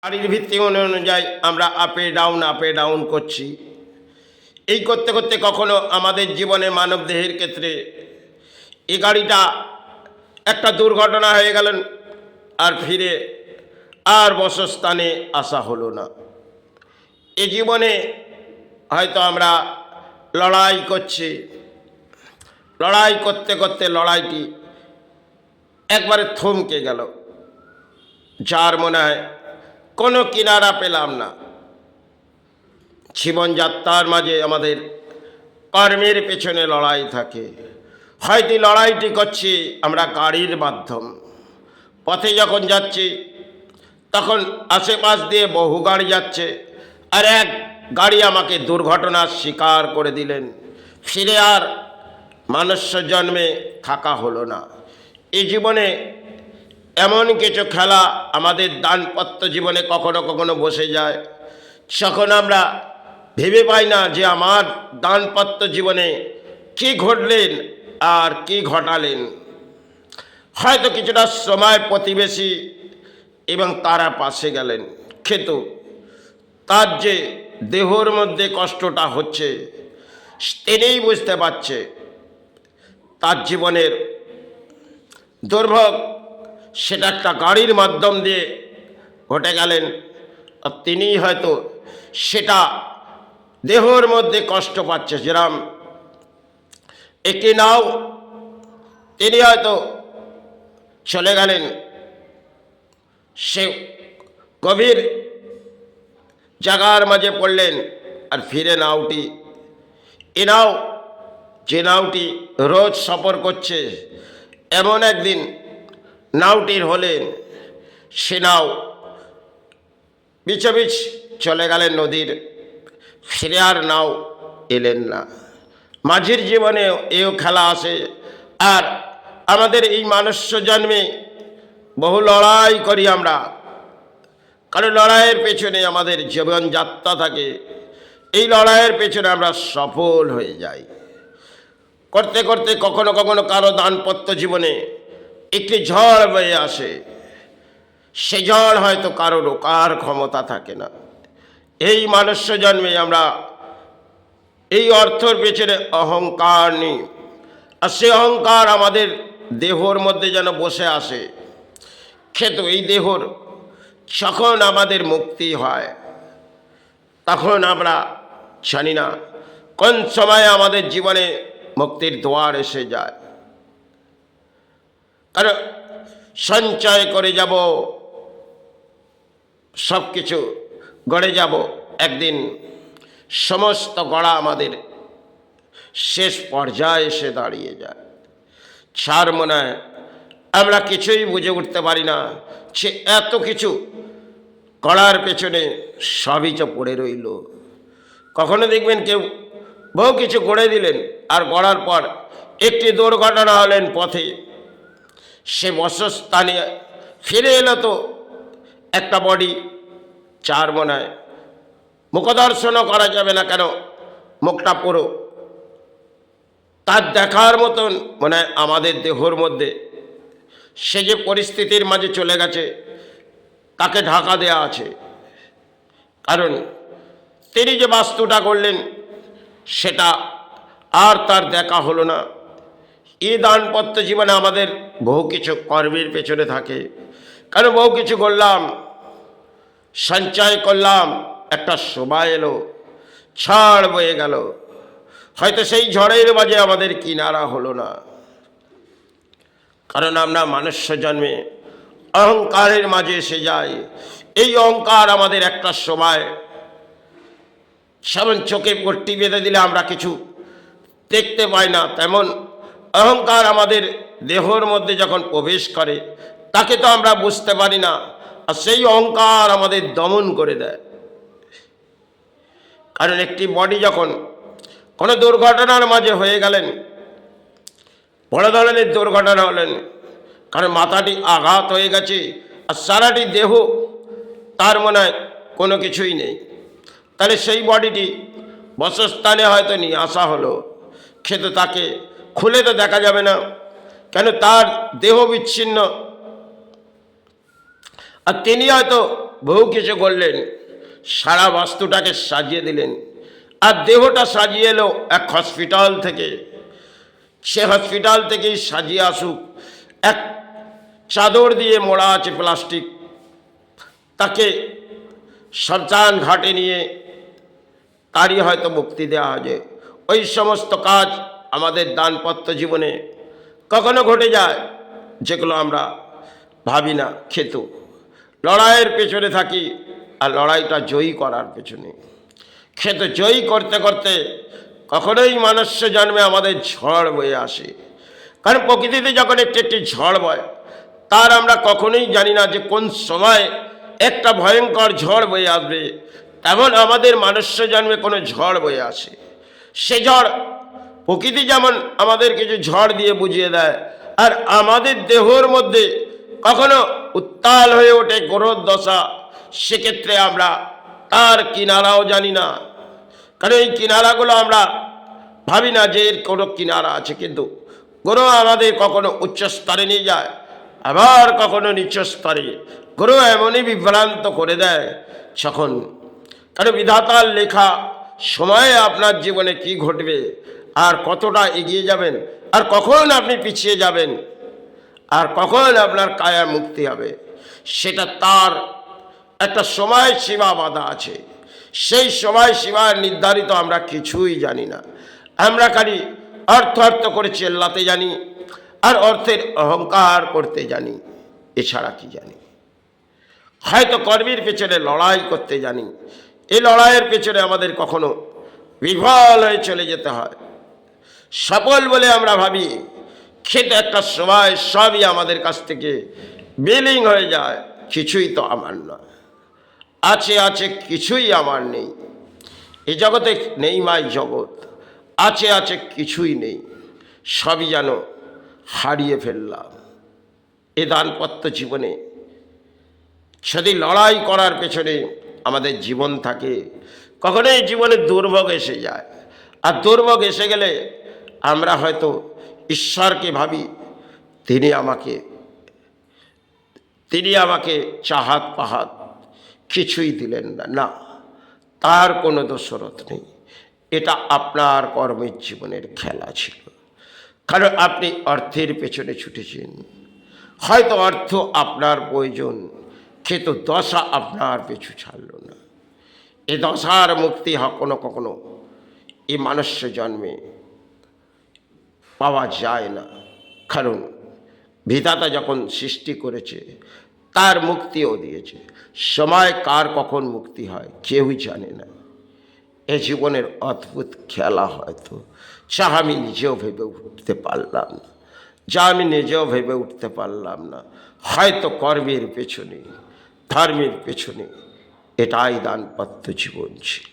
গাড়ির ভিত্তি অনুযায়ী আমরা আপে ডাউন করছি। এই করতে করতে কখনো আমাদের জীবনে মানব দেহের ক্ষেত্রে এই গাড়িটা একটা দুর্ঘটনা হয়ে গেল, আর ফিরে আর বসস্থানে আসা হলো না। এ জীবনে হয়তো আমরা লড়াই করছি, লড়াই করতে করতে লড়াইটি একবারে থমকে গেল, যার মনে হয় কোনো কিনারা পেলাম না। জীবনযাত্রার মাঝে আমাদের কর্মের পেছনে লড়াই থাকে। হয়তো লড়াইটি করছি আমরা গাড়ির মাধ্যম। পথে যখন যাচ্ছি তখন আশেপাশ দিয়ে বহু গাড়ি যাচ্ছে, আর এক গাড়ি আমাকে দুর্ঘটনার শিকার করে দিলেন, ফিরে আর মনুষ্য জন্মে থাকা হলো না। এই জীবনে এমন কিছু খেলা আমাদের দানপত্য জীবনে কখনো কখনো বসে যায়, যখন আমরা ভেবে পাই না যে আমার দানপত্য জীবনে কি ঘটলেন আর কি ঘটালেন। হয়তো কিছুটা সময় প্রতিবেশী এবং তারা পাশে গেলেন, কিন্তু তার যে দেহর মধ্যে কষ্টটা হচ্ছে তিনিই বুঝতে পারছে তার জীবনের দুর্ভোগ সেটা একটা গাড়ির মাধ্যম দিয়ে ঘটে গেলেন, আর তিনিই হয়তো সেটা দেহর মধ্যে কষ্ট পাচ্ছে। যেরকম একটি নাও, তিনি হয়তো চলে গেলেন সে গভীর জায়গার মাঝে পড়লেন, আর ফিরে নাওটি যে নাওটি রোজ সফর করছে, এমন একদিন নাওটির হলেন সে নাও বিচবিচ চলে গেলেন নদীর, ফিরে আর নাও এলেন না। মাঝির জীবনে এও খেলা আসে। আর আমাদের এই মনুষ্য জন্মে বহু লড়াই করি আমরা, কারণ লড়াইয়ের পেছনে আমাদের জীবনযাত্রা থাকে। এই লড়াইয়ের পেছনে আমরা সফল হয়ে যাই। করতে করতে কখনো কখনো কারো দানপত্য জীবনে একটি ঝড় বয়ে আসে, সে ঝড় হয়তো কারো রোকার ক্ষমতা থাকে না। এই মনুষ্য জন্মে আমরা এই অর্থের পেছনে অহংকার নিই, আর সে অহংকার আমাদের দেহর মধ্যে যেন বসে আসে। কিন্তু এই দেহর যখন আমাদের মুক্তি হয় তখন আমরা জানি না কোন সময়ে আমাদের জীবনে মুক্তির দ্বার এসে যায়। কারণ সঞ্চয় করে যাব, সব কিছু গড়ে যাব, একদিন সমস্ত গড়া আমাদের শেষ পর্যায়ে এসে দাঁড়িয়ে যায়। ছাড় মনে হয় আমরা কিছুই বুঝে উঠতে পারি না সে এত কিছু গড়ার পেছনে সবই তো পড়ে রইল। কখনো দেখবেন কেউ বহু কিছু গড়ে দিলেন, আর গড়ার পর একটি দুর্ঘটনা হলেন পথে, সে বসস্থানে ফিরে এলো তো একটা বডি, চার মনে হয় মুখদর্শনও করা যাবে না, কেন মুখটা পুরো তার দেখার মতন মনে হয় আমাদের দেহর মধ্যে। সে যে পরিস্থিতির মাঝে চলে গেছে তাকে ঢাকা দেয়া আছে, কারণ তিনি যে বাস্তুটা করলেন সেটা আর তার দেখা হলো না। এই দানপত্য জীবনে আমাদের বহু কিছু কর্মের পেছনে থাকে, কারণ বহু কিছু করলাম, সঞ্চয় করলাম, একটা সময় এলো ঝড় বয়ে গেল, হয়তো সেই ঝড়ের মাঝে আমাদের কিনারা হলো না। কারণ আমরা মনুষ্য জন্মে অহংকারের মাঝে এসে যাই। এই অহংকার আমাদের একটা সময় যেমন চোখে পট্টি বেঁধে দিলে আমরা কিছু দেখতে পাই না, তেমন অহংকার আমাদের দেহর মধ্যে যখন প্রবেশ করে তাকে তো আমরা বুঝতে পারি না, আর সেই অহংকার আমাদের দমন করে দেয়। কারণ একটি বডি যখন কোনো দুর্ঘটনার মাঝে হয়ে গেলেন, বড় ধরনের দুর্ঘটনা হলেন, কারণ মাথাটি আঘাত হয়ে গেছে আর সারাটি দেহ তার মনে হয় কোনো কিছুই নেই, তাহলে সেই বডিটি বসস্থানে হয়তো নিয়ে আসা হলো, কিন্তু তাকে খুলে তো দেখা যাবে না, কেন তার দেহ বিচ্ছিন্ন, আর তিনি হয়তো বহু কিছু করলেন, সারা বাস্তুটাকে সাজিয়ে দিলেন, আর দেহটা সাজিয়ে এলো এক হসপিটাল থেকে। সে হসপিটাল থেকেই সাজিয়ে আসুক, এক চাদর দিয়ে মোড়া আছে প্লাস্টিক, তাকে শ্মশান ঘাটে নিয়ে তারই হয়তো মুক্তি দেওয়া হবে। ওই সমস্ত কাজ আমাদের দানপত্র জীবনে কখনো ঘটে যায়, যেগুলো আমরা ভাবি না। খেতু লড়াইয়ের পেছনে থাকি, আর লড়াইটা জয়ী করার পেছনে। খেতু জয়ী করতে করতে কখনোই মনুষ্য জন্মে আমাদের ঝড় বয়ে আসে। কারণ প্রকৃতিতে যখন একটি একটি ঝড় বয়, তার আমরা কখনোই জানি না যে কোন সময় একটা ভয়ঙ্কর ঝড় বয়ে আসবে। তেমন আমাদের মনুষ্য জন্মে কোনো ঝড় বয়ে আসে। সে ঝড় প্রকৃতি যেমন আমাদের কিছু ঝড় দিয়ে বুঝিয়ে দেয়, আর আমাদের দেহর মধ্যে কখনো উত্তাল হয়ে ওঠে ক্রোধ দশা। সেক্ষেত্রে আমরা তার কিনারাও জানি না, কারণ এই কিনারাগুলো আমরা ভাবি না যে এর কোনো কিনারা আছে। কিন্তু গ্রহ আমাদের কখনো উচ্চ স্তরে নিয়ে যায়, আবার কখনো নিচ স্তরে। গ্রহ এমনই বিভ্রান্ত করে দেয় যখন, কারণ বিধাতার লেখা সময়ে আপনার জীবনে কি ঘটবে, আর কতটা এগিয়ে যাবেন, আর কখন আপনি পিছিয়ে যাবেন, আর কখন আপনার কায়া মুক্তি হবে, সেটা তার একটা সময় সীমা বাঁধা আছে। সেই সময় সীমা নির্ধারিত আমরা কিছুই জানি না। আমরা খালি অর্থ অর্থ করে চেল্লাতে জানি, আর অর্থের অহংকার করতে জানি, এছাড়া কি জানি? হয়তো কর্মের পেছনে লড়াই করতে জানি, এই লড়াইয়ের পেছনে আমাদের কখনো বিফল হয়ে চলে যেতে হয়। সফল বলে আমরা ভাবি, খেতে একটা সময় সবই আমাদের কাছ থেকে বিলিং হয়ে যায়। কিছুই তো আমার নয়, আছে আছে কিছুই আমার নেই। এই জগতে নেই মাই জগৎ, আছে আছে কিছুই নেই, সবই যেন হারিয়ে ফেললাম। এ দানপত্র জীবনে যদি লড়াই করার পেছনে আমাদের জীবন থাকে, কখনোই জীবনে দুর্ভোগ এসে যায়। আর দুর্ভোগ এসে গেলে আমরা হয়তো ঈশ্বরকে ভাবি, তিনি আমাকে চাহাত পাহাত কিছুই দিলেন না। না, তার কোনো দোষরত নেই। এটা আপনার কর্মের জীবনের খেলা ছিল। কারণ আপনি অর্থের পেছনে ছুটেছেন, হয়তো অর্থ আপনার প্রয়োজন, কিন্তু দশা আপনার পিছু ছাড়ল না। এ দশার মুক্তি কখনো কখনো এই মনুষ্য জন্মে পাওয়া যায় না। কারণ বিধাতা যখন সৃষ্টি করেছে, তার মুক্তিও দিয়েছে। সময় কার কখন মুক্তি হয় কেউই জানে না। এ জীবনের অদ্ভুত খেলা হয়তো আমি নিজেও ভেবে উঠতে পারলাম না। হয়তো কর্মের পেছনে, ধর্মের পেছনে এটাই দানপত্র জীবন ছিল।